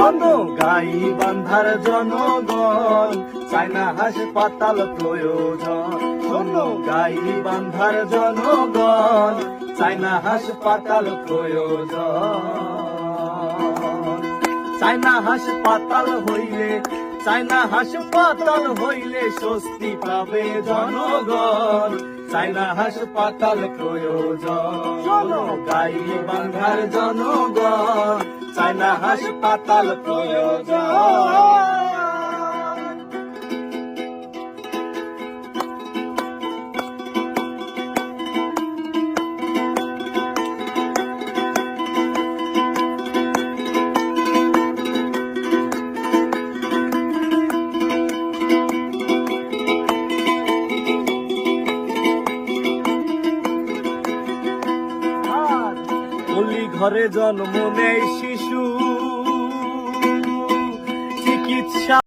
শোনো গাই বান্ধার জনগণ চায় না হাসপাতাল প্রয়োজন। শোনো গাই বান্ধার জনগণ চায় না হাসপাতাল প্রয়োজন। চায় না হাসপাতাল হইলে, চায় না হাসপাতাল হইলে স্বস্তি পাবে জনগণ। চায় না হাসপাতাল প্রয়োজন। শোনো গাই বান্ধার জনগণ চায় না হাসপাতাল প্রয়োজন। পল্লী ঘরে জন্ম নেয় শিশু, চিকিৎসা